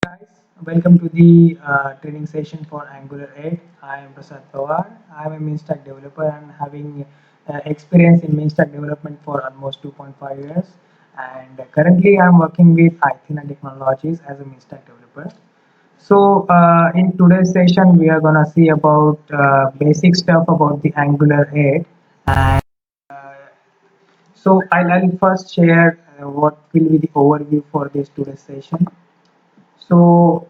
guys, welcome to the training session for Angular 8. I am Prasad Pawar. I am a MinStack developer and having experience in MinStack development for almost 2.5 years. And currently, I am working with Athena Technologies as a MinStack developer. So, in today's session, we are gonna see about basic stuff about the Angular 8. And I'll first share what will be the overview for this today's session. So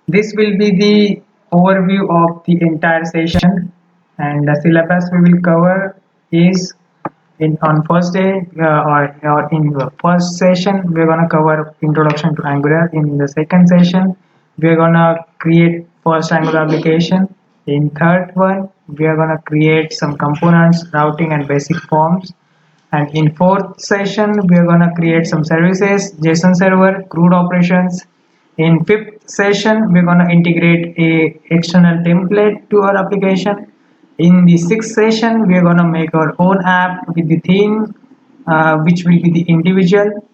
this will be the overview of the entire session, and the syllabus we will cover is in on first day or in the first session we're gonna cover introduction to Angular. In the second session we're gonna create first Angular application. In third one we are gonna create some components, routing and basic forms. And in fourth session, we are going to create some services, JSON server, CRUD operations. In fifth session, we're going to integrate a external template to our application. In the sixth session, we are going to make our own app with the theme, which will be the individual.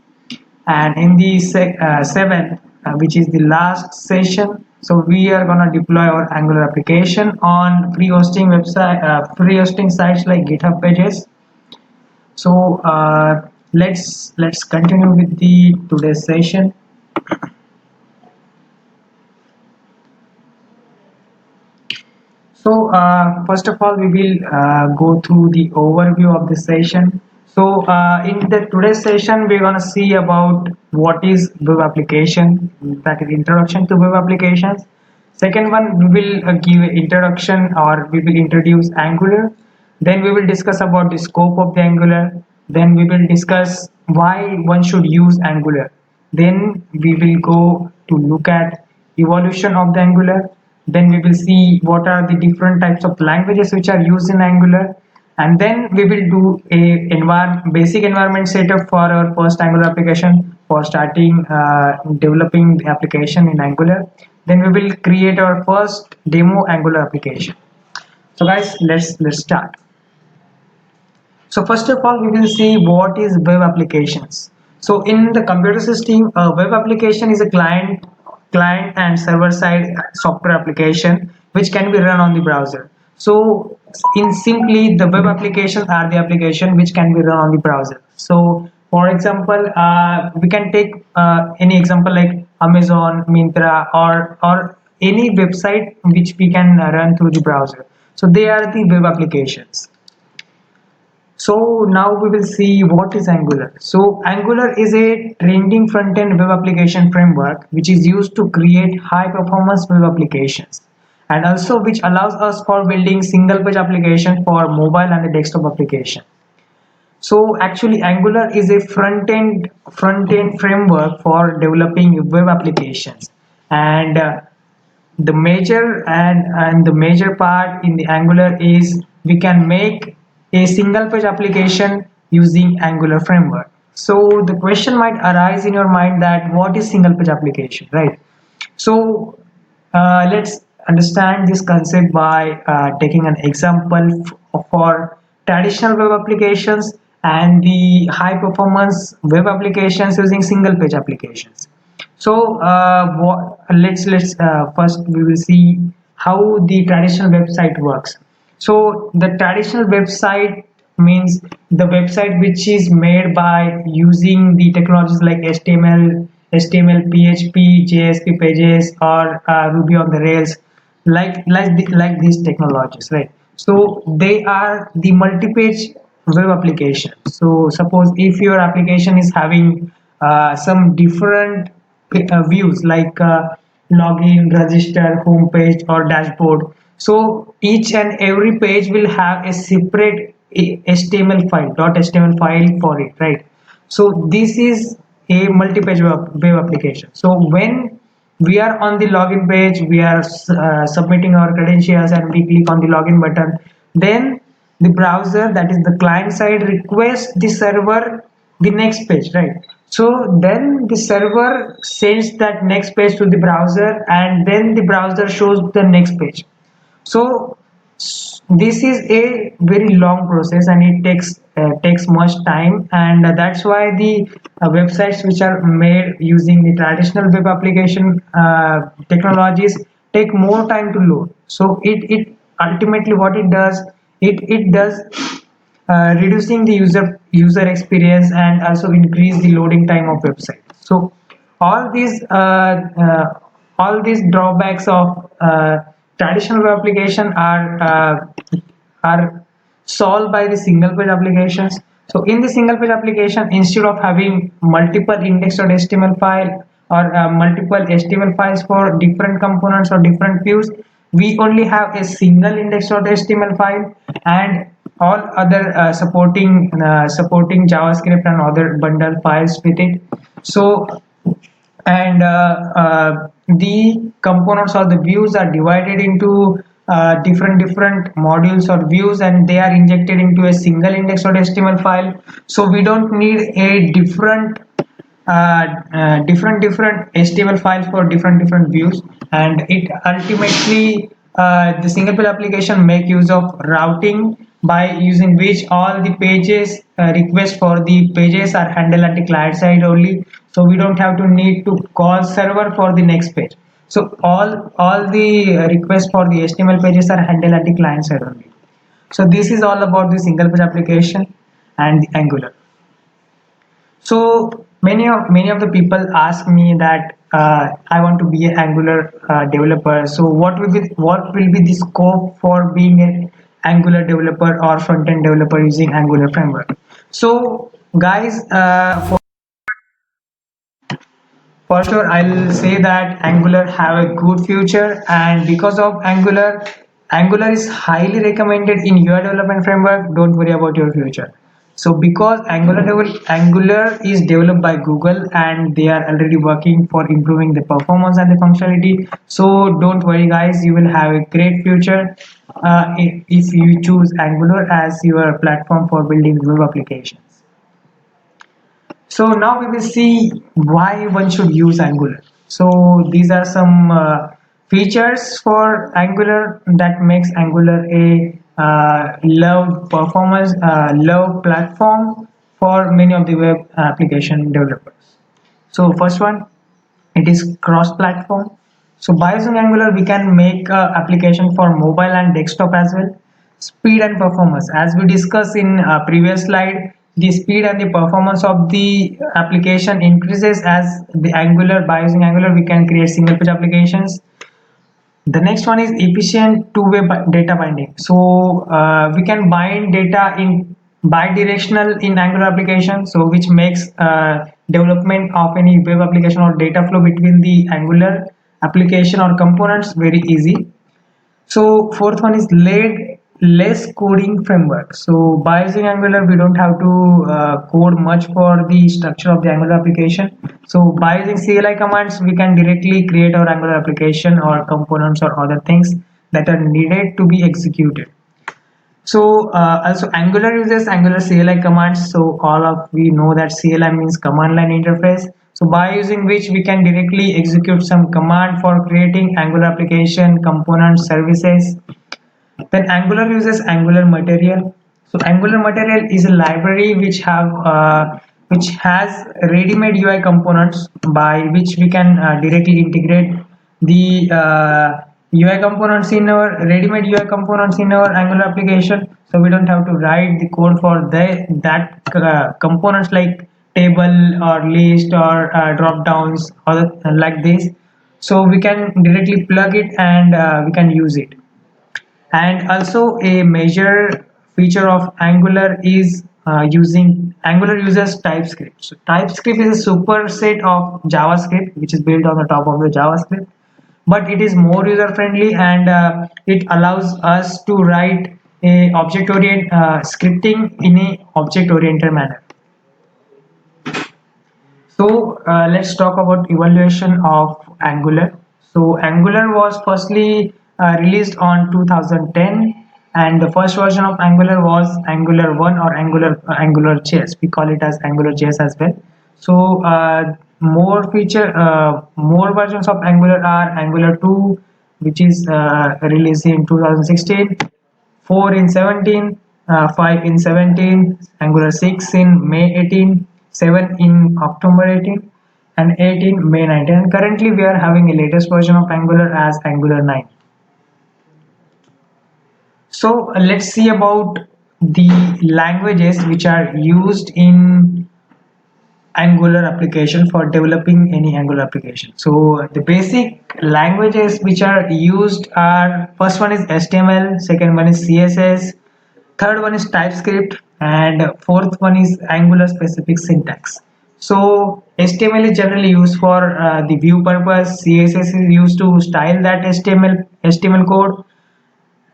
And in the seventh, which is the last session, so we are going to deploy our Angular application on free hosting website, free hosting sites like GitHub Pages. So let's continue with the today's session. So first of all, we will go through the overview of the session. So in the today's session, we're gonna see about what is web application, that is introduction to web applications. Second one, we will give an introduction or we will introduce Angular. Then we will discuss about the scope of the Angular. Then we will discuss why one should use Angular. Then we will go to look at evolution of the Angular. Then we will see what are the different types of languages which are used in Angular. And then we will do a basic environment setup for our first Angular application for starting developing the application in Angular. Then we will create our first demo Angular application. So guys, let's start. So first of all, we will see what is web applications. So in the computer system, a web application is a client and server side software application which can be run on the browser. So in simply, the web applications are the application which can be run on the browser. So for example, we can take any example like Amazon, Myntra, or any website which we can run through the browser. So they are the web applications. So now we will see what is Angular. So Angular is a trending front-end web application framework which is used to create high-performance web applications, and also which allows us for building single-page application for mobile and the desktop application. So actually Angular is a front-end framework for developing web applications, and the major part in the Angular is we can make a single page application using Angular framework. So the question might arise in your mind that what is single page application, right? So let's understand this concept by taking an example for traditional web applications and the high performance web applications using single page applications. So let's first we will see how the traditional website works. So the traditional website means the website which is made by using the technologies like HTML, PHP, JSP pages, or Ruby on the Rails, like these technologies, right? So they are the multi-page web application. So suppose if your application is having some different views like login, register, home page, or dashboard. So each and every page will have a separate HTML file, .html file for it, right? So this is a multi-page web application. So when we are on the login page, we are submitting our credentials and we click on the login button, then the browser, that is the client side, requests the server the next page, right? So then the server sends that next page to the browser, and then the browser shows the next page. So this is a very long process and it takes takes much time, and that's why the websites which are made using the traditional web application technologies take more time to load. So it ultimately what it does, it does reducing the user experience and also increase the loading time of website. So all these uh, uh, all these drawbacks of traditional web application are solved by the single page applications. So in the single page application, instead of having multiple index.html file or multiple HTML files for different components or different views, we only have a single index.html file and all other supporting JavaScript and other bundle files with it. So and the components or the views are divided into different modules or views, and they are injected into a single index.html file. So we don't need a different HTML files for different views, and it ultimately the single page application make use of routing, by using which all the pages requests for the pages are handled at the client side only. So we don't have to need to call server for the next page. So all the requests for the HTML pages are handled at the client side only. So this is all about the single page application and the Angular. So many of the people ask me that I want to be an Angular developer. So what will be the scope for being an Angular developer or front end developer using Angular framework? So guys, for sure, I'll say that Angular have a good future, and because of Angular is highly recommended in your development framework. Don't worry about your future. So because Angular is developed by Google, and they are already working for improving the performance and the functionality. So don't worry, guys. You will have a great future if you choose Angular as your platform for building web applications. So now we will see why one should use Angular. So these are some features for Angular that makes Angular a loved performance, loved platform for many of the web application developers. So first one, it is cross-platform. So by using Angular, we can make application for mobile and desktop as well. Speed and performance, as we discussed in previous slide, the speed and the performance of the application increases as the Angular. By using Angular, we can create single page applications. The next one is efficient two-way data binding. So we can bind data in bidirectional in Angular application, so which makes development of any web application or data flow between the Angular application or components very easy. So fourth one is less coding framework. So by using Angular, we don't have to code much for the structure of the Angular application. So by using CLI commands, we can directly create our Angular application or components or other things that are needed to be executed. So also Angular uses Angular CLI commands. So all of we know that CLI means command line interface. So by using which we can directly execute some command for creating Angular application, components, services. Then Angular uses Angular Material. So Angular Material is a library which has ready-made UI components, by which we can directly integrate the UI components in our ready-made UI components in our Angular application. So we don't have to write the code for that components like table or list or drop downs or like this. So we can directly plug it, and we can use it. And also a major feature of Angular is using Angular uses TypeScript. So TypeScript is a superset of JavaScript which is built on the top of the JavaScript, but it is more user friendly, and it allows us to write a object orient scripting in a object oriented manner. So let's talk about evaluation of Angular. So Angular was firstly released on 2010, and the first version of Angular was Angular 1 or Angular JS. We call it as Angular JS as well. So more versions of Angular are Angular 2, which is released in 2016, 4 in 17, 5 in 17, Angular 6 in May 18, 7 in October 18, and 8 in May 19. And currently we are having a latest version of Angular as Angular 9. So let's see about the languages which are used in Angular application for developing any Angular application. So the basic languages which are used are, first one is HTML, second one is CSS, third one is TypeScript, and fourth one is Angular specific syntax. So HTML is generally used for the view purpose, CSS is used to style that HTML code,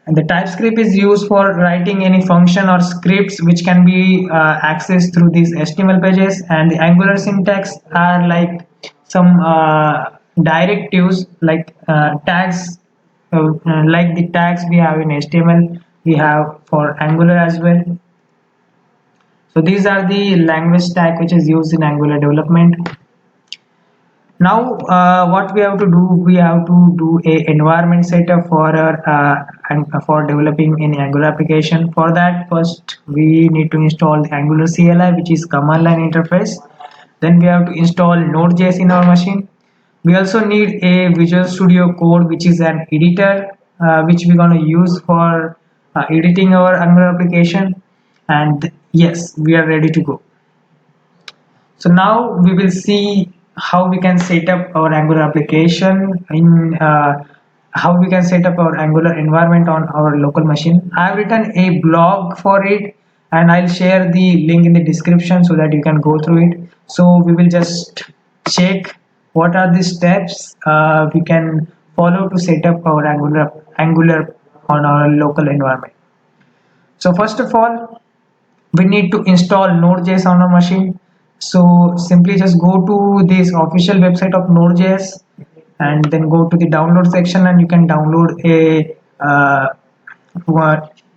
and the TypeScript is used for writing any function or scripts which can be accessed through these HTML pages. And the Angular syntax are like some directives, like tags, like the tags we have in HTML, we have for Angular as well. So these are the language stack which is used in Angular development. Now what we have to do, we have to do a environment setup for our and for developing any Angular application. For that, first we need to install the Angular CLI, which is command line interface. Then we have to install Node.js in our machine. We also need a Visual Studio Code, which is an editor which we're going to use for editing our Angular application. And yes, we are ready to go. So now we will see how we can set up our Angular application in how we can set up our Angular environment on our local machine. I have written a blog for it, and I'll share the link in the description so that you can go through it. So we will just check what are the steps we can follow to set up our Angular on our local environment. So first of all, we need to install Node.js on our machine. So simply just go to this official website of Node.js and then go to the download section, and you can download a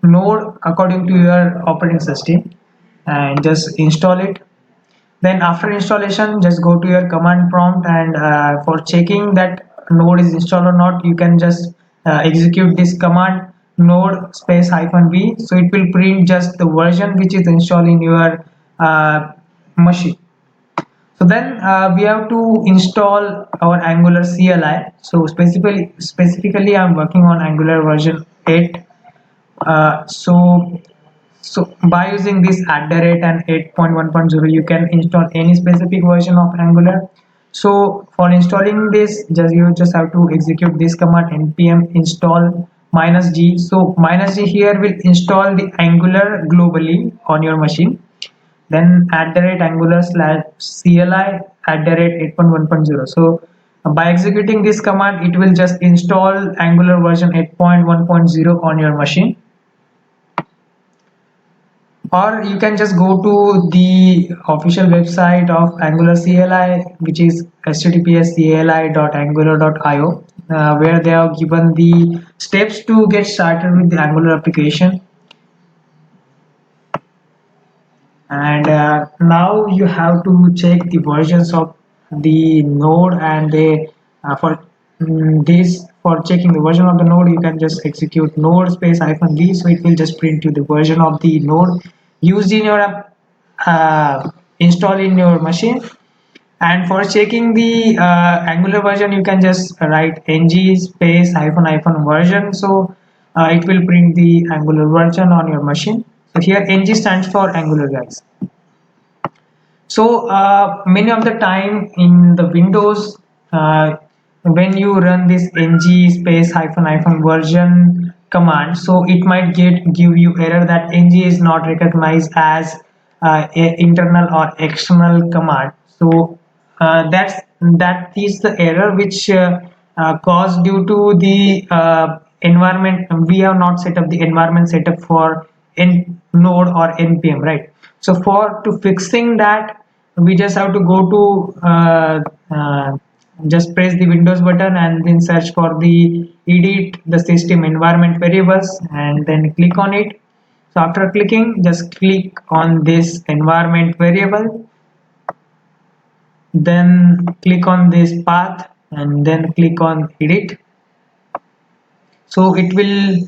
node according to your operating system and just install it. Then after installation, just go to your command prompt, and for checking that node is installed or not, you can just execute this command node space -v. So it will print just the version which is installed in your machine. So then we have to install our Angular CLI. So specifically I'm working on Angular version 8. So by using this @ and 8.1.0, you can install any specific version of Angular. So for installing this, you just have to execute this command npm install -g. So -g here will install the Angular globally on your machine. Then @angular/cli @8.1.0. So by executing this command, it will just install Angular version 8.1.0 on your machine. Or you can just go to the official website of Angular CLI, which is https://cli.angular.io, where they have given the steps to get started with the Angular application. And now you have to check the versions of the node, and for this, for checking the version of the node, you can just execute node space -v. So it will just print you the version of the node used in your app, install in your machine. And for checking the Angular version, you can just write ng space --version. So it will print the Angular version on your machine. So here ng stands for Angular, guys. So many of the time in the Windows, when you run this ng space --version command, so it might give you error that ng is not recognized as internal or external command. So that is the error which caused due to the environment. We have not set up the environment setup for node or npm, right? So for to fixing that, we just have to go to just press the Windows button and then search for the edit the system environment variables, and then click on it. So after clicking, just click on this environment variable, then click on this path, and then click on edit. So it will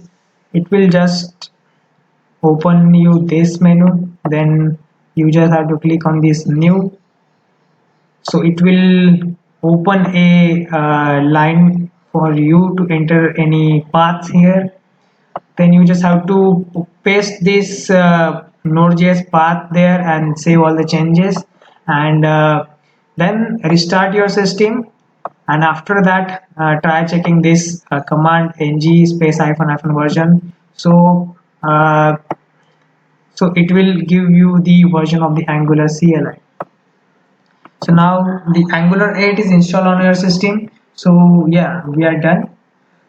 just open you this menu, then you just have to click on this new. So it will open a line for you to enter any paths here. Then you just have to paste this node.js path there and save all the changes, and then restart your system. And after that, try checking this command ng space hyphen hyphen version. So so it will give you the version of the Angular CLI. So now the Angular 8 is installed on your system. So yeah, we are done.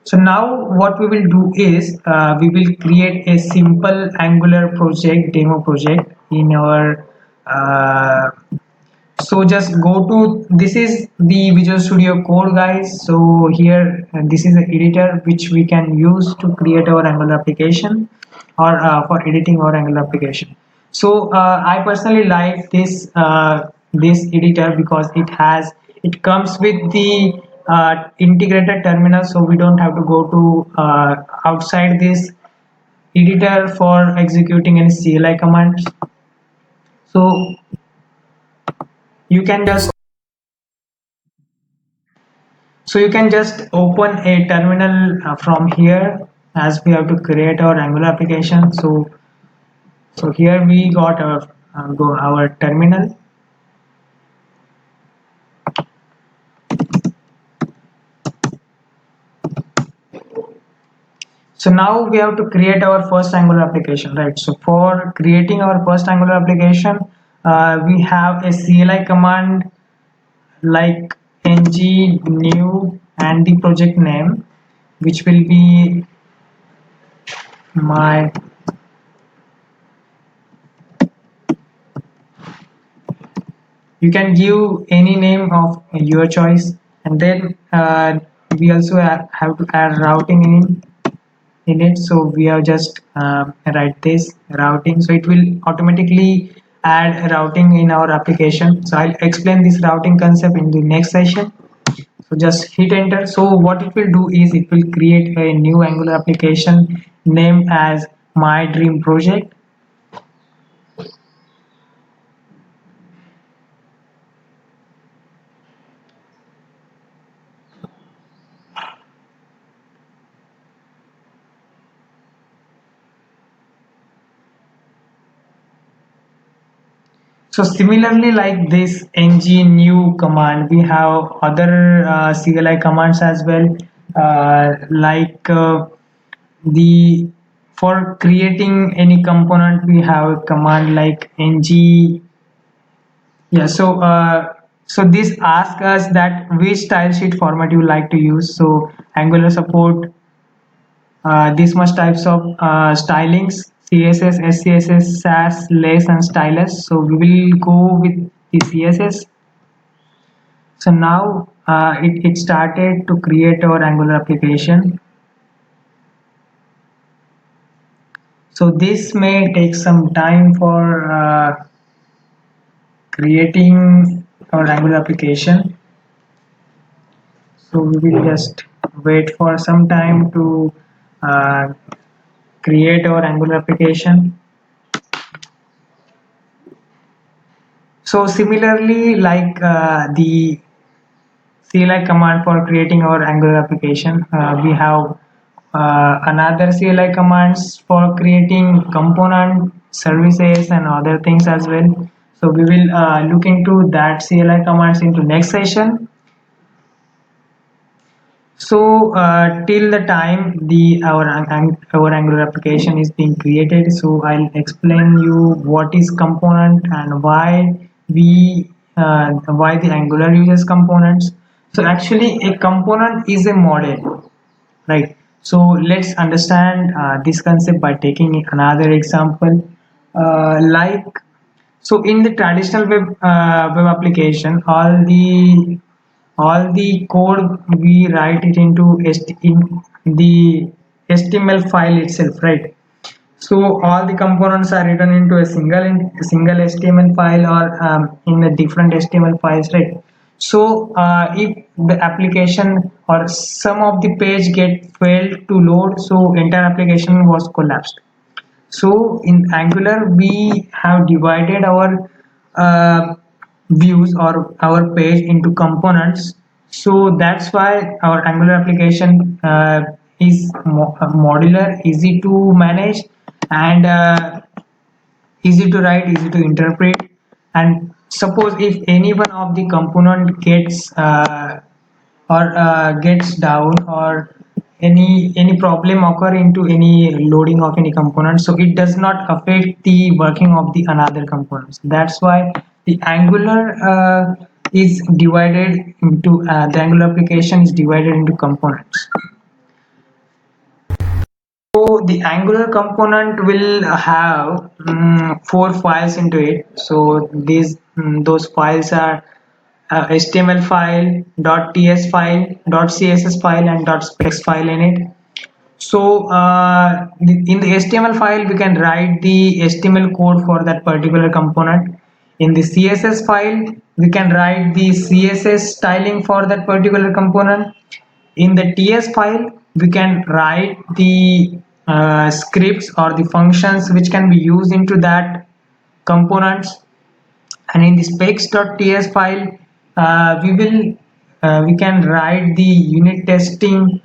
So now what we will do is we will create a simple Angular project, demo project in our so just go to, this is the Visual Studio Code guys. So here this is the editor which we can use to create our Angular application, or for editing our Angular application. So I personally like this editor because it comes with the integrated terminal, so we don't have to go to outside this editor for executing any CLI commands. So you can just So you can just open a terminal from here, as we have to create our Angular application. So here we got our terminal. So now we have to create our first Angular application, right? So for creating our first Angular application, we have a CLI command like ng new and the project name, which will be my. You can give any name of your choice, and then we also have to add routing in it. So we have just write this routing, so it will automatically add routing in our application. So I'll explain this routing concept in the next session. So just hit enter. So what it will do is it will create a new Angular application named as my dream project. So similarly, like this ng new command, we have other CLI commands as well, like the for creating any component we have a command like ng. Yeah, so this asks us that which style sheet format you like to use. So Angular support these much types of stylings: CSS, SCSS, SAS, lace, and stylus. So we will go with the CSS. So now it started to create our Angular application. So this may take some time for creating our Angular application. So we will just wait for some time to uh, create our Angular application. So similarly, like the CLI command for creating our Angular application, we have another CLI commands for creating component services and other things as well. So we will look into that CLI commands into next session. So till the time our Angular application is being created, so I'll explain you what is component and why the Angular uses components. So actually, a component is a model, right? So let's understand this concept by taking another example, like so in the traditional web application, all the code we write it into in the HTML file itself, right? So all the components are written into a single HTML file, or in a different HTML files, right? So if the application or some of the page get failed to load, so entire application was collapsed. So in Angular, we have divided our views or our page into components. So that's why our Angular application is modular, easy to manage, and easy to write, easy to interpret. And suppose if any one of the component gets gets down, or any problem occur into any loading of any component, so it does not affect the working of the another components. That's why the Angular is divided into the Angular application is divided into components. So the Angular component will have four files into it. So those files are HTML file, .ts file, .css file, and .specs file in it. So in the HTML file, we can write the HTML code for that particular component. In the CSS file, we can write the CSS styling for that particular component. In the TS file, we can write the scripts or the functions which can be used into that components. And in the specs.ts file, we can write the unit testing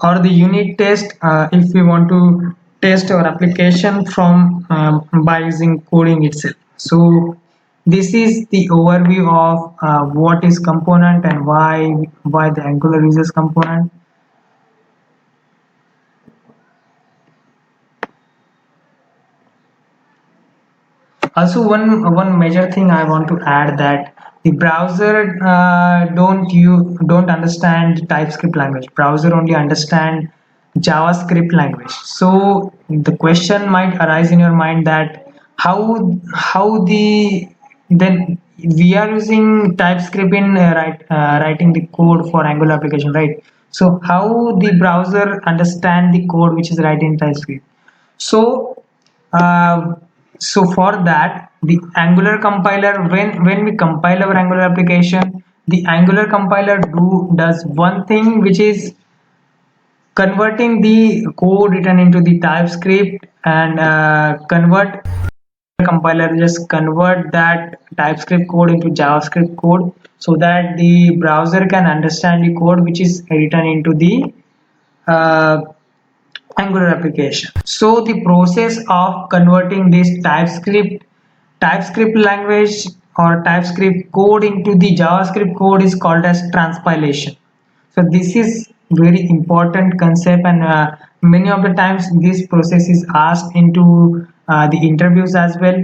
or the unit test if we want to test our application from by using coding itself. So this is the overview of what is component and why the Angular uses component. Also, one major thing I want to add, that the browser don't understand TypeScript language. Browser only understand JavaScript language. So the question might arise in your mind that how the then we are using TypeScript in writing the code for Angular application, right? So how the browser understand the code which is written in TypeScript? So uh, so for that, the Angular compiler, when we compile our Angular application, the Angular compiler does one thing, which is converting the code written into the TypeScript, and convert compiler just convert that TypeScript code into JavaScript code, so that the browser can understand the code which is written into the uh, Angular application. So the process of converting this TypeScript language or TypeScript code into the JavaScript code is called as transpilation. So this is very important concept, and many of the times this process is asked into the interviews as well.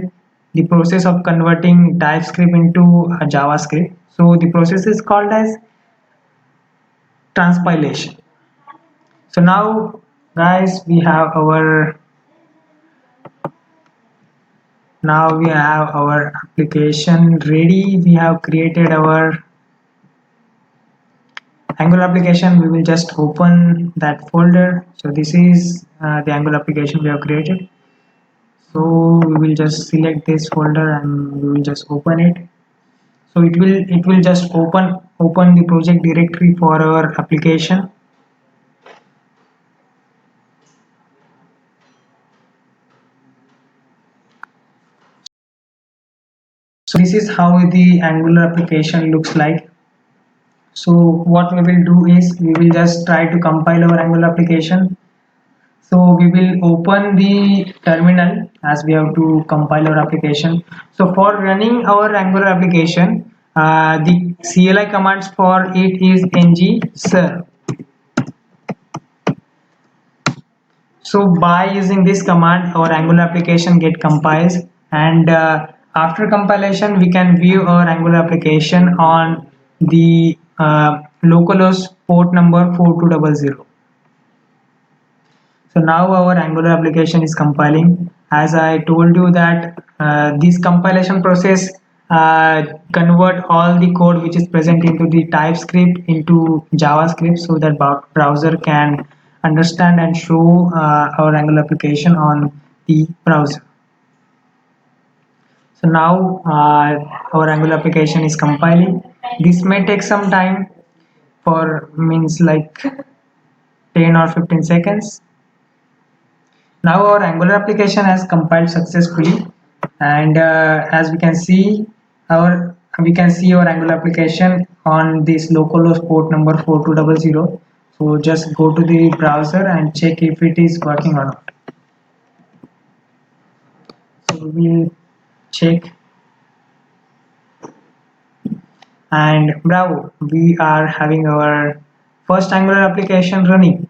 The process of converting TypeScript into JavaScript. So the process is called as transpilation. So now, guys, we have our application ready. We have created our Angular application. We will just open that folder. So this is the Angular application we have created. So we will just select this folder and we will just open it. So it will just open the project directory for our application. So this is how the Angular application looks like. So what we will do is we will just try to compile our Angular application. So we will open the terminal as we have to compile our application. So for running our Angular application, the CLI commands for it is ng serve. So by using this command, our Angular application get compiles, and after compilation, we can view our Angular application on the localhost port number 4200. So now our Angular application is compiling. As I told you that this compilation process convert all the code which is present into the TypeScript into JavaScript, so that browser can understand and show our Angular application on the browser. So now our Angular application is compiling. This may take some time, for means like 10 or 15 seconds. Now our Angular application has compiled successfully, and as we can see our Angular application on this localhost port number 4200. So just go to the browser and check if it is working or not. So we'll check, and bravo, we are having our first Angular application running.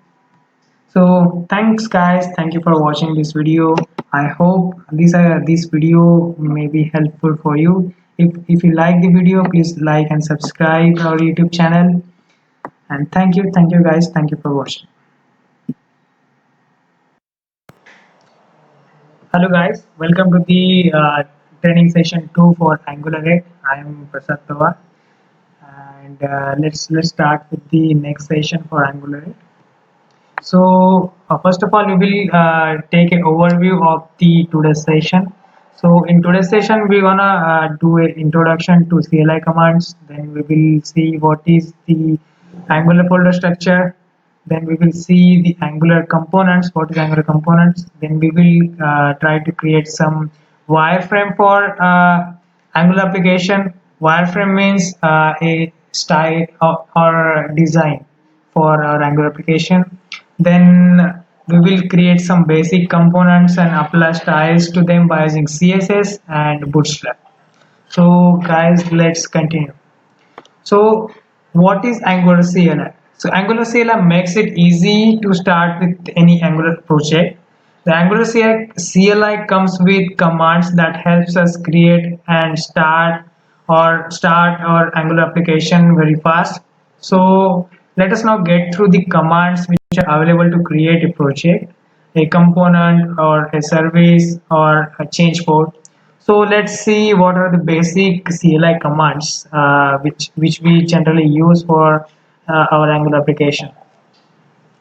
So thanks guys, thank you for watching this video. I hope this video may be helpful for you. If you like the video, please like and subscribe our YouTube channel. And thank you guys, thank you for watching. Hello guys, welcome to the training session 2 for Angular 8. I am Prasad Pawar, and let's start with the next session for Angular 8. So first of all, we will take an overview of the today's session. So in today's session, we're gonna do an introduction to CLI commands. Then we will see what is the Angular folder structure. Then we will see the Angular components. What is Angular components? Then we will try to create some wireframe for Angular application. Wireframe means a style or design for our Angular application. Then we will create some basic components and apply styles to them by using CSS and Bootstrap. So guys, let's continue. So what is Angular CLI? So Angular CLI makes it easy to start with any Angular project. The Angular CLI comes with commands that helps us create and start our Angular application very fast. So let us now get through the commands which are available to create a project, a component or a service or a change code. So let's see what are the basic CLI commands which we generally use for our Angular application.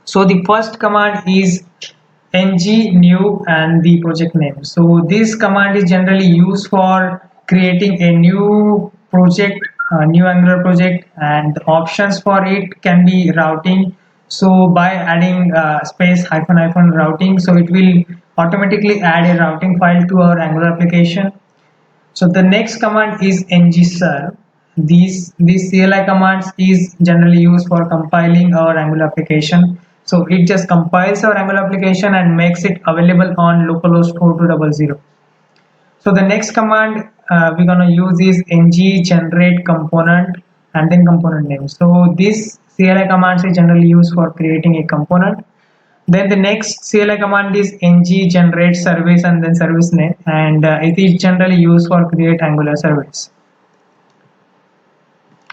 So the first command is ng new and the project name. So this command is generally used for creating a new project, a new Angular project, and the options for it can be routing. So by adding space hyphen hyphen routing, so it will automatically add a routing file to our Angular application. So the next command is ngserve. These CLI commands is generally used for compiling our Angular application. So it just compiles our Angular application and makes it available on localhost 4200. So the next command we're gonna use is ng generate component and then component name. So this CLI commands is generally used for creating a component. Then the next CLI command is ng generate service and then service name, and it is generally used for create Angular service.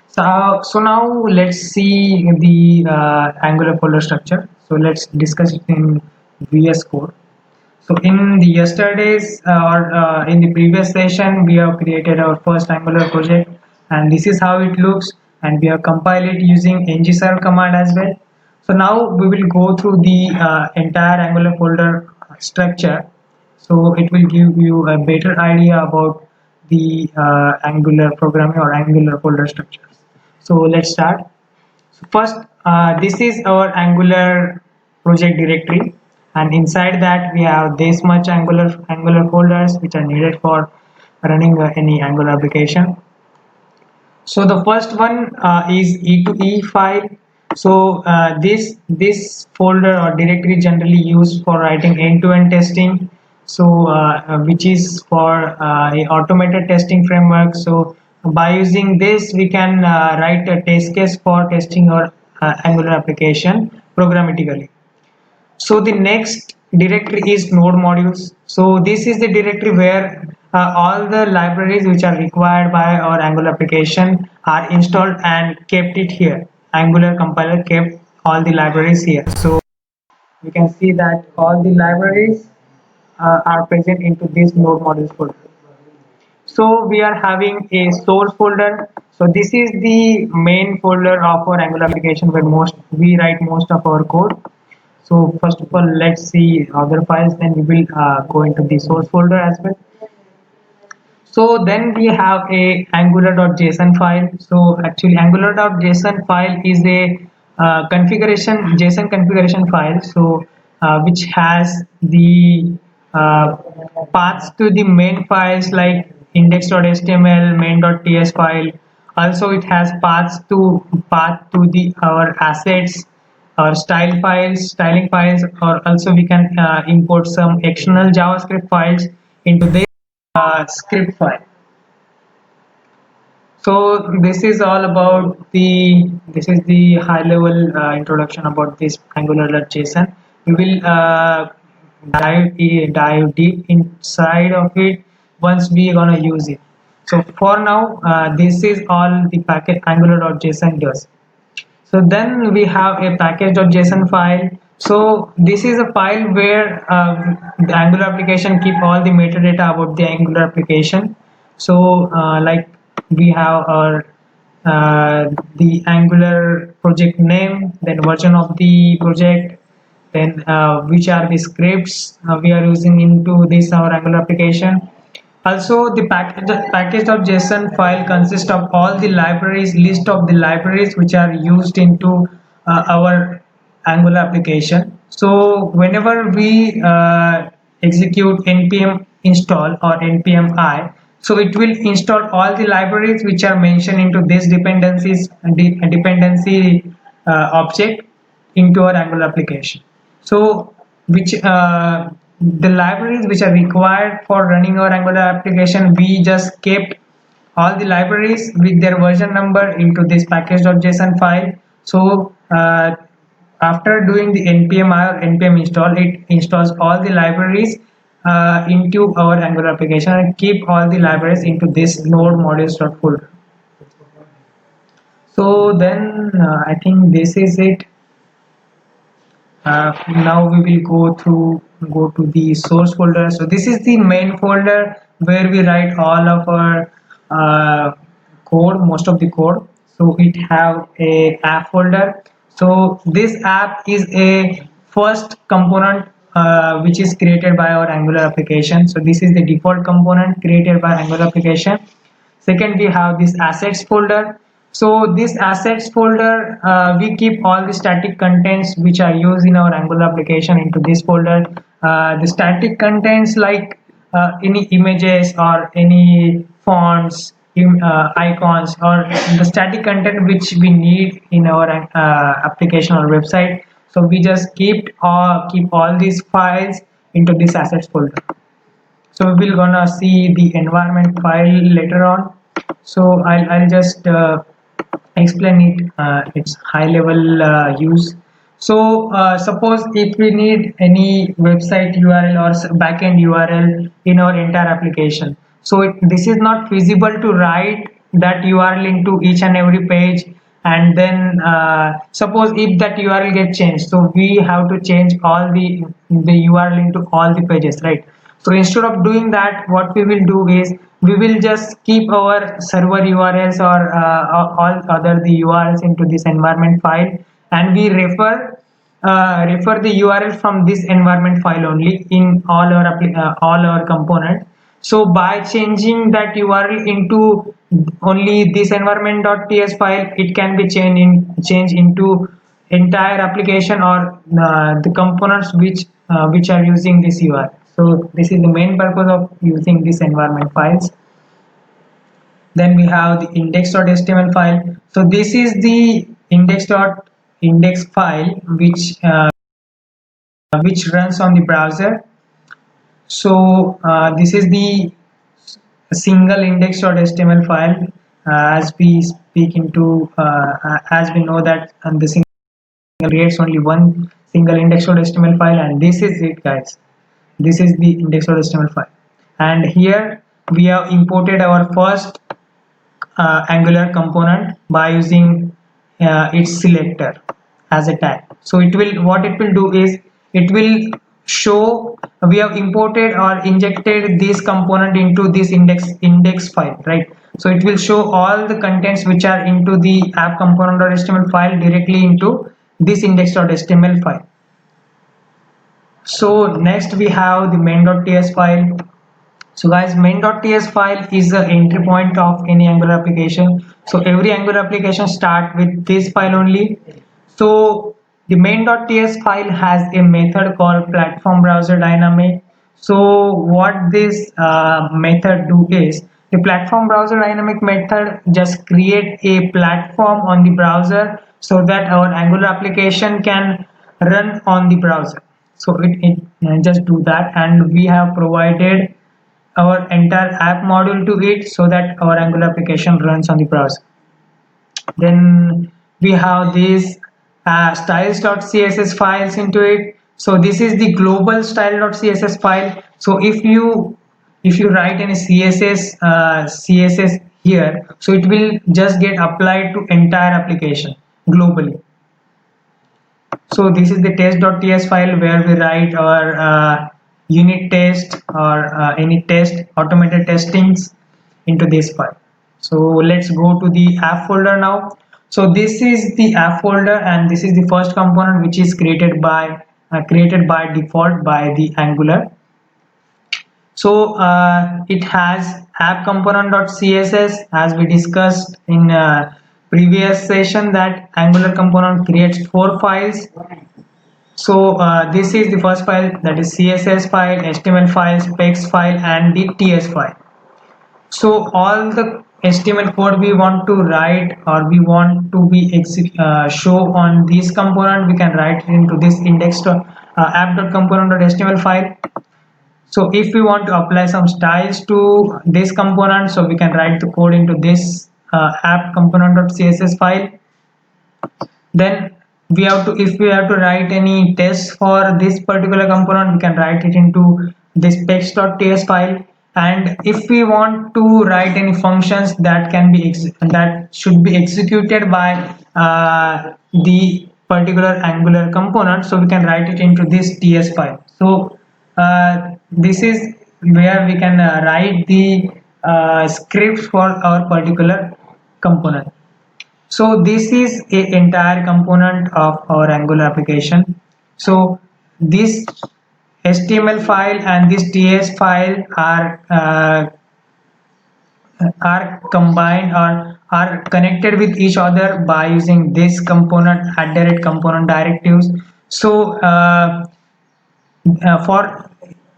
So now let's see the Angular folder structure. So let's discuss it in VS Code. So in the yesterday's or in the previous session, we have created our first Angular project, and this is how it looks, and we have compiled it using ngserve command as well. So now we will go through the entire Angular folder structure. So it will give you a better idea about the Angular programming or Angular folder structures. So let's start. So first, this is our Angular project directory, and inside that we have this much Angular folders which are needed for running any Angular application. So the first one is E2E file. So this folder or directory generally used for writing end-to-end testing. So which is for a automated testing framework. So by using this, we can write a test case for testing our Angular application programmatically. So the next directory is node modules. So this is the directory where all the libraries which are required by our Angular application are installed and kept it here. Angular compiler kept all the libraries here. So we can see that all the libraries are present into this node modules folder. So we are having a source folder. So this is the main folder of our Angular application where we write most of our code. So first of all, let's see other files, then we will go into the source folder as well. So then we have a angular.json file. So actually angular.json file is a JSON configuration file. So which has the uh, paths to the main files like index.html, main.ts file. Also, it has path to the our assets or styling files, or also we can import some external JavaScript files into this script file. So this is all about this is the high level introduction about this angular.json. We will dive deep inside of it once we gonna use it. So for now, this is all the package angular.json does. So then we have a package.json file. So this is a file where the Angular application keep all the metadata about the Angular application. So like we have our the Angular project name, then version of the project, then which are the scripts we are using into this our Angular application. Also, the package.json file consists of all the libraries, list of the libraries which are used into our Angular application. So whenever we execute npm install or npm I, so it will install all the libraries which are mentioned into this dependency object into our Angular application. So which the libraries which are required for running our Angular application, we just kept all the libraries with their version number into this package.json file. So after doing the npm or npm install, it installs all the libraries into our Angular application and keep all the libraries into this node modules.folder. So then I think this is it. Now we will go to the source folder. So this is the main folder where we write all of our code, most of the code. So it have a app folder. So this app is a first component which is created by our Angular application. So this is the default component created by Angular application. Second, we have this assets folder. So this assets folder, we keep all the static contents which are used in our Angular application into this folder. The static contents like any images or any fonts, icons, or the static content which we need in our application or website. So we just keep all these files into this assets folder. So we will gonna see the environment file later on. So I'll just explain it its high level use. So suppose if we need any website URL or backend URL in our entire application, so this is not feasible to write that URL into each and every page, and then suppose if that URL get changed, so we have to change all the URL into all the pages, right? So instead of doing that, what we will do is we will just keep our server URLs or all other the URLs into this environment file, and we refer the URL from this environment file only in all our components. So by changing that URL into only this environment.ts file, it can be changed into entire application or the components which are using this URL. So this is the main purpose of using this environment files. Then we have the index.html file. So this is the index file which runs on the browser. So this is the single index.html file. As we speak into as we know that the single creates only one single index.html file, and this is it, guys. This is the index.html file, and here we have imported our first Angular component by using its selector as a tag. So it will what it will do is it will show we have imported or injected this component into this index file, right? So it will show all the contents which are into the app component.html file directly into this index.html file. So next we have the main.ts file. So guys, main.ts file is the entry point of any Angular application. So every Angular application start with this file only. So the main.ts file has a method called platform browser dynamic. So what this method do is, the platform browser dynamic method just create a platform on the browser so that our Angular application can run on the browser. So it just do that, and we have provided our entire app module to it so that our Angular application runs on the browser. Then we have these styles.css files into it. So this is the global style.css file. So if you write any css here, so it will just get applied to entire application globally. So this is the test.ts file where we write our unit test or any test automated testings into this file. So let's go to the app folder now. So this is the app folder, and this is the first component which is created by default by the Angular. So it has app component.css, as we discussed in previous session that Angular component creates 4 files. So this is the first file, that is CSS file, HTML file, specs file, and the TS file. So all the HTML code we want to write or we want to be show on this component, we can write it into this app.component.html file. So if we want to apply some styles to this component, so we can write the code into this app component.css file. Then we have to, if we have to write any tests for this particular component, we can write it into this specs.ts file. And if we want to write any functions that can be that should be executed by the particular Angular component, so we can write it into this ts file. So this is where we can write the scripts for our particular component. So this is a entire component of our Angular application. So this HTML file and this TS file are combined or are connected with each other by using this component @component directives. So for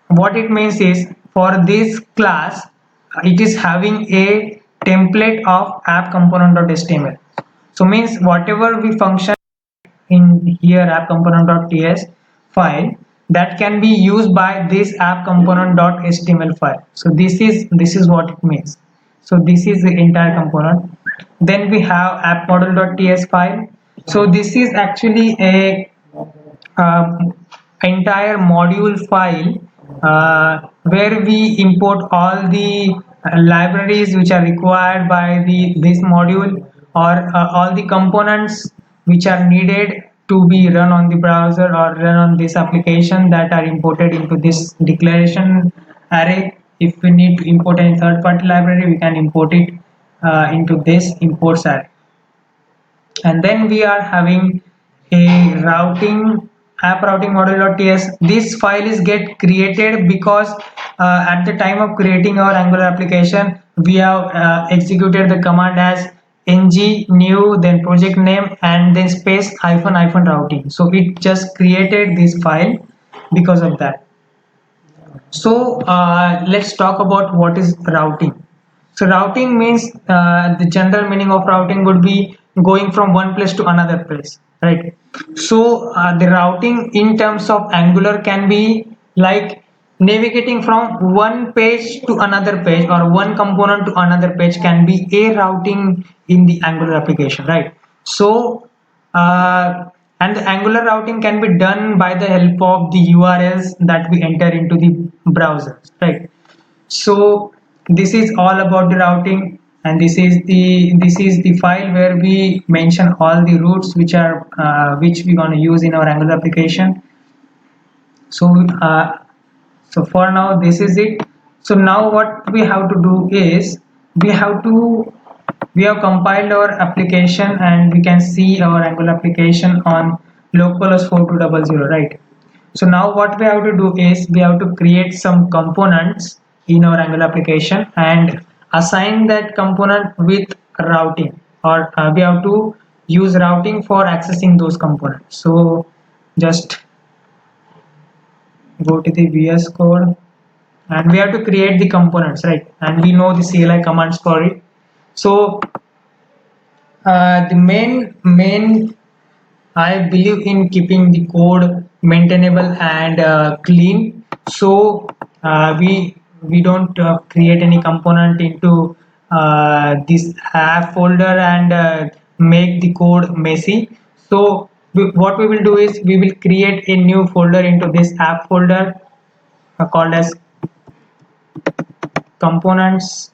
what it means is, for this class it is having a template of app component.html. So means whatever we function in here app component.ts file, that can be used by this app component.html file. So this is what it means. So this is the entire component. Then we have app model.ts file. So this is actually a entire module file where we import all the libraries which are required by this module, or all the components which are needed to be run on the browser or run on this application, that are imported into this declaration array. If we need to import any third-party library, we can import it into this imports array. And then we are having a routing app routing model.ts. This file is get created because at the time of creating our Angular application, we have executed the command as ng new, then project name, and then space hyphen hyphen routing. So it just created this file because of that. So let's talk about what is routing. So routing means, the general meaning of routing would be going from one place to another place, right? So the routing in terms of Angular can be like navigating from one page to another page, or one component to another page can be a routing in the Angular application, right? So and the Angular routing can be done by the help of the URLs that we enter into the browser, right? So this is all about the routing, and this is the file where we mention all the routes which we're going to use in our Angular application. So so for now this is it. So now what we have to do is, we have compiled our application, and we can see our Angular application on localhost 4200, right? So now what we have to do is, we have to create some components in our Angular application and assign that component with routing, or we have to use routing for accessing those components. So just go to the VS Code, and we have to create the components, right? And we know the CLI commands for it. So the main I believe in keeping the code maintainable and clean. So we don't create any component into this app folder and make the code messy. So what we will do is we will create a new folder into this app folder called as components.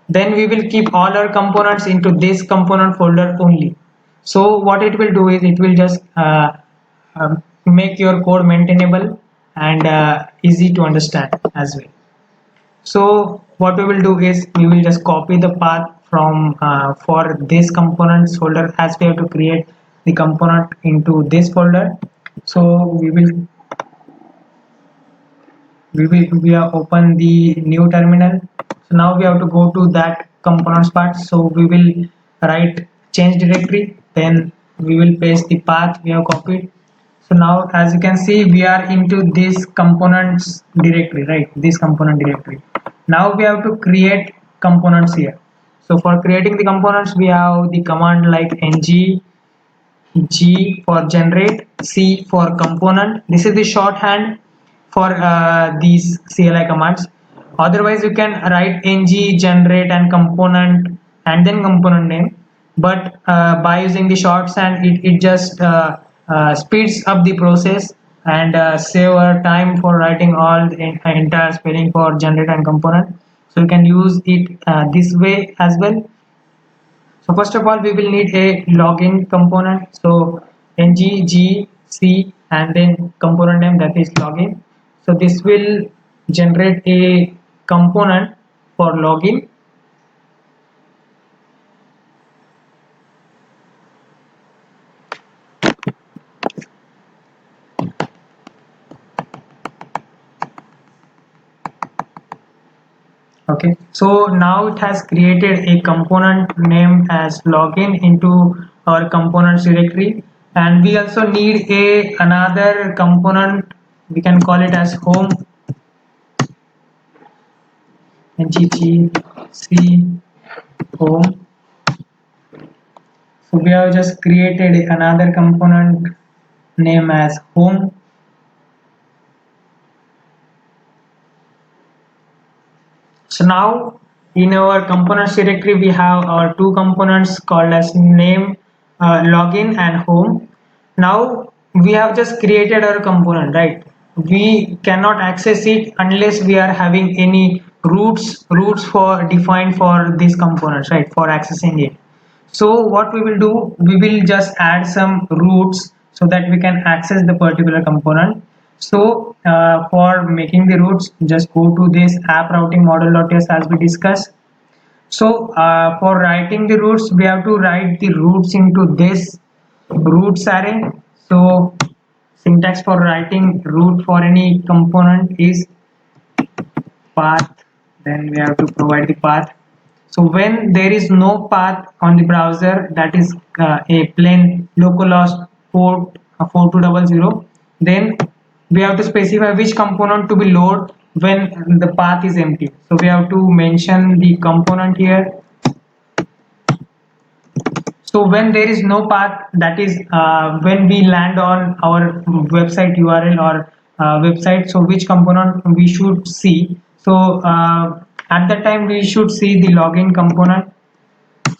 Then we will keep all our components into this component folder only. So what it will do is it will just make your code maintainable and easy to understand as well. So what we will do is we will just copy the path from for this components folder, as we have to create the component into this folder. So we have open the new terminal. So now we have to go to that components part. So we will write change directory, then we will paste the path we have copied. So now as you can see, we are into this components directory, right? This component directory. Now we have to create components here. So for creating the components, we have the command like ng G for generate, C for component. This is the shorthand for these CLI commands. Otherwise, you can write ng generate and component and then component name. But by using the shorthand, it just speeds up the process and save our time for writing all the entire spelling for generate and component. So you can use it this way as well. So first of all, we will need a login component. So ng-gc and then component name, that is login. So this will generate a component for login. Okay, so now it has created a component named as login into our components directory, and we also need a another component. We can call it as home, ngc home. So we have just created another component name as home. So now in our components directory, we have our two components called as name, login and home. Now we have just created our component, right? We cannot access it unless we are having any roots for defined for these components, right? For accessing it. So what we will do, we will just add some roots so that we can access the particular component. So for making the roots, just go to this app routing model.ts as we discussed. So for writing the roots, we have to write the roots into this roots array. So syntax for writing root for any component is path, then we have to provide the path. So when there is no path on the browser, that is a plain localhost port 4200, then we have to specify which component to be loaded when the path is empty. So we have to mention the component here. So when there is no path, that is when we land on our website URL or website, so which component we should see. So at that time we should see the login component.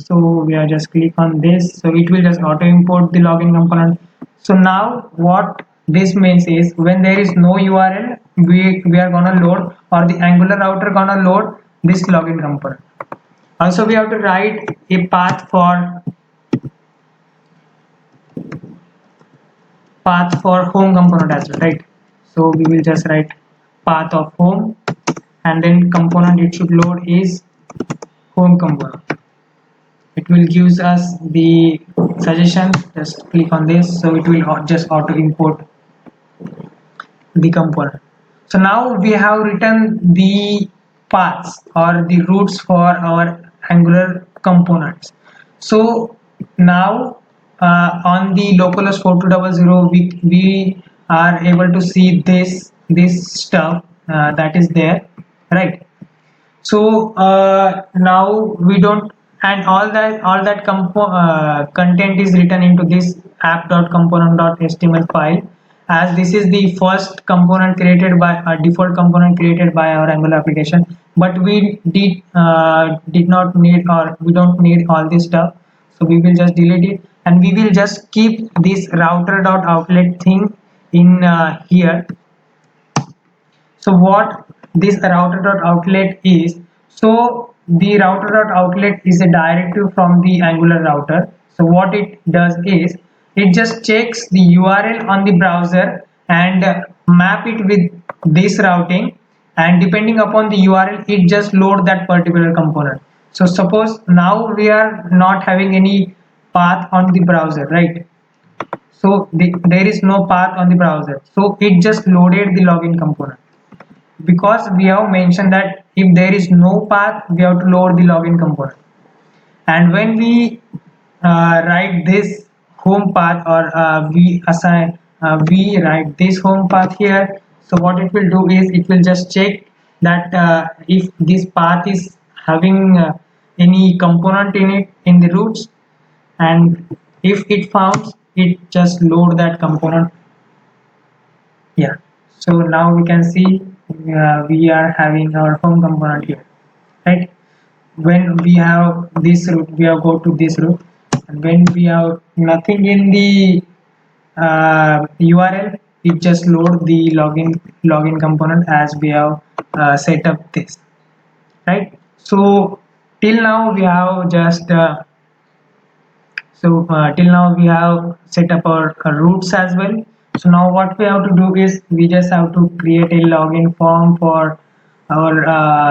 So we are just click on this, so it will just auto import the login component. So now what this means is when there is no URL, we are gonna load, or the Angular router gonna load this login component. Also we have to write a path for home component as well, right? So we will just write path of home, and then component it should load is home component. It will gives us the suggestion, just click on this, so it will just auto import the component. So now we have written the paths or the roots for our Angular components. So now on the localhost 4200 we are able to see this stuff that is there, right? So now we don't, and all that content is written into this app.component.html file, as this is the first component created by a default component created by our Angular application. But we did not need, or we don't need all this stuff, so we will just delete it, and we will just keep this router.outlet thing in here. So what this router.outlet is, so the router.outlet is a directive from the Angular router. So what it does is, it just checks the URL on the browser and map it with this routing, and depending upon the URL it just load that particular component. So suppose now we are not having any path on the browser, right? So there is no path on the browser, so it just loaded the login component, because we have mentioned that if there is no path we have to load the login component. And when we write this home path, or we write this home path here, so what it will do is, it will just check that if this path is having any component in it in the roots, and if it found, it just load that component. Yeah, so now we can see we are having our home component here, right? When we have this root, we have go to this root, and when we have nothing in the URL, it just load the login component as we have set up this, right? So till now we have just till now we have set up our roots as well. So now what we have to do is, we just have to create a login form for our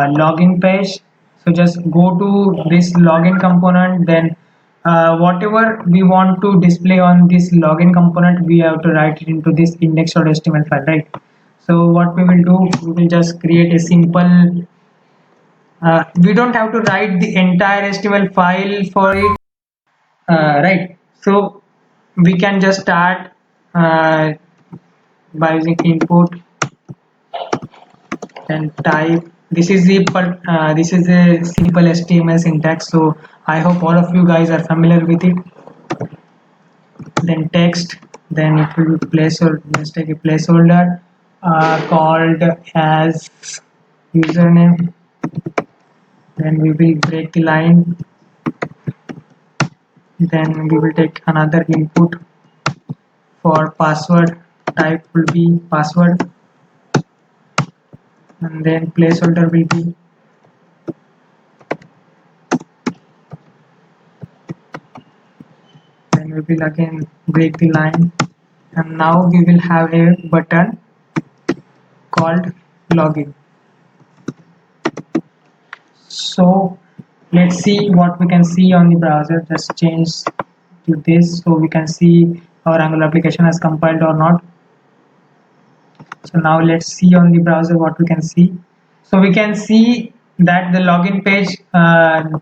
login page. So just go to this login component, then whatever we want to display on this login component, we have to write it into this index.html file, right? So what we will do, we will just create a simple, we don't have to write the entire HTML file for it, right? So we can just start uh, by using input, then type. This is a simple HTML syntax, so I hope all of you guys are familiar with it. Then text, then it will be placeholder. Let's take a placeholder called as username. Then we will break the line. Then we will take another input for password. Type will be password, and then placeholder will be, then we will again break the line, and now we will have a button called login. So let's see what we can see on the browser. Just change to this so we can see our Angular application has compiled or not. So now let's see on the browser what we can see. So we can see that the login page,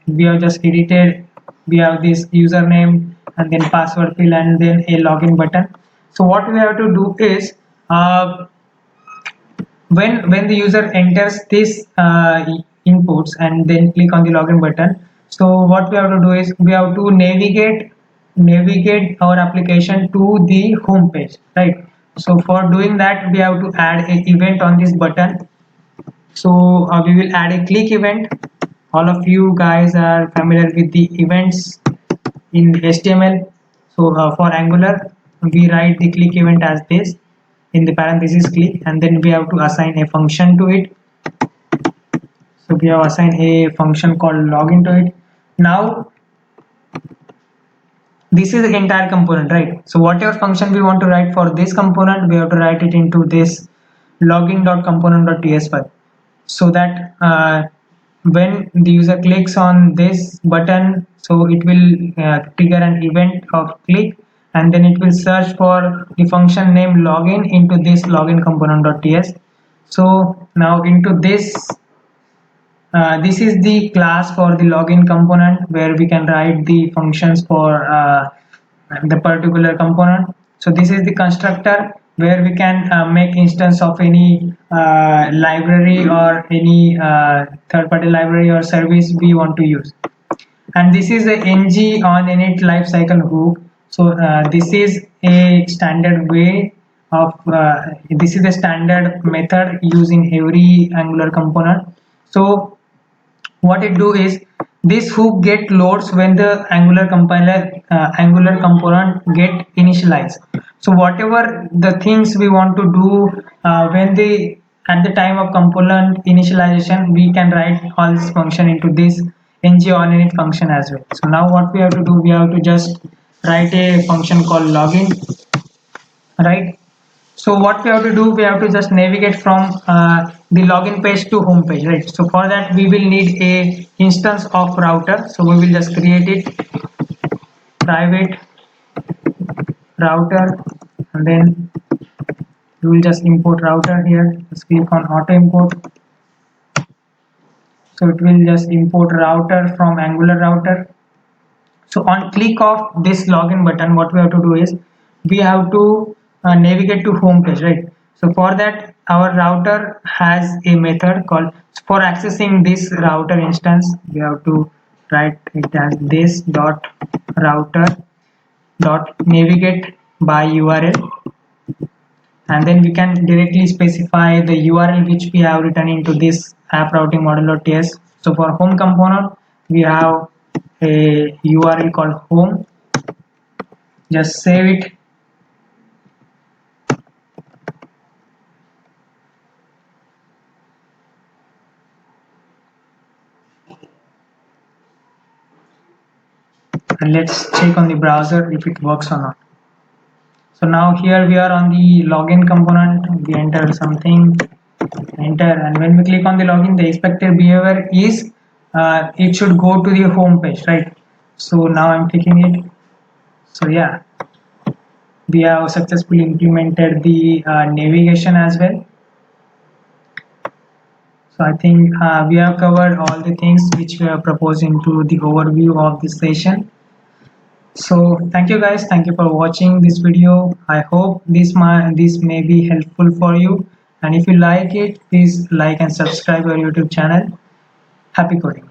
we have just edited. We have this username and then password field and then a login button. So what we have to do is, when the user enters this inputs and then click on the login button, so what we have to do is, we have to navigate our application to the home page, right? So for doing that, we have to add an event on this button. So we will add a click event. All of you guys are familiar with the events in HTML. So for Angular, we write the click event as this, in the parenthesis click, and then we have to assign a function to it. So we have assigned a function called login to it. Now this is the entire component, right? So whatever function we want to write for this component, we have to write it into this login.component.ts file, so that when the user clicks on this button, so it will trigger an event of click, and then it will search for the function name login into this login component.ts. So now into this is the class for the login component, where we can write the functions for the particular component. So this is the constructor where we can make instance of any library or any third-party library or service we want to use. And this is a ng on init lifecycle hook. So this is a standard way of this is a standard method used in every Angular component. So what it do is this hook get loads when the Angular component get initialized. So whatever the things we want to do when the at the time of component initialization, we can write all this function into this ng on init function as well. So now what we have to do, we have to just write a function called login, right? So what we have to do, we have to just navigate from the login page to home page, right? So for that we will need a instance of router. So we will just create it, private router, and then we will just import router here. Just click on auto import. So it will just import router from Angular router. So on click of this login button, what we have to do is we have to navigate to home page, right? So for that our router has a method called, for accessing this router instance, we have to write it as this dot router dot navigate by URL, and then we can directly specify the URL which we have written into this app routing model.ts. So for home component we have a URL called home. Just save it, and let's check on the browser if it works or not. So now here we are on the login component. We enter something, enter, and when we click on the login, the expected behavior is it should go to the home page, right? So now I'm clicking it. So yeah, we have successfully implemented the navigation as well. So I think we have covered all the things which we have proposed into the overview of this session. So thank you guys, thank you for watching this video. I hope this may be helpful for you, and if you like it, please like and subscribe our YouTube channel. Happy coding.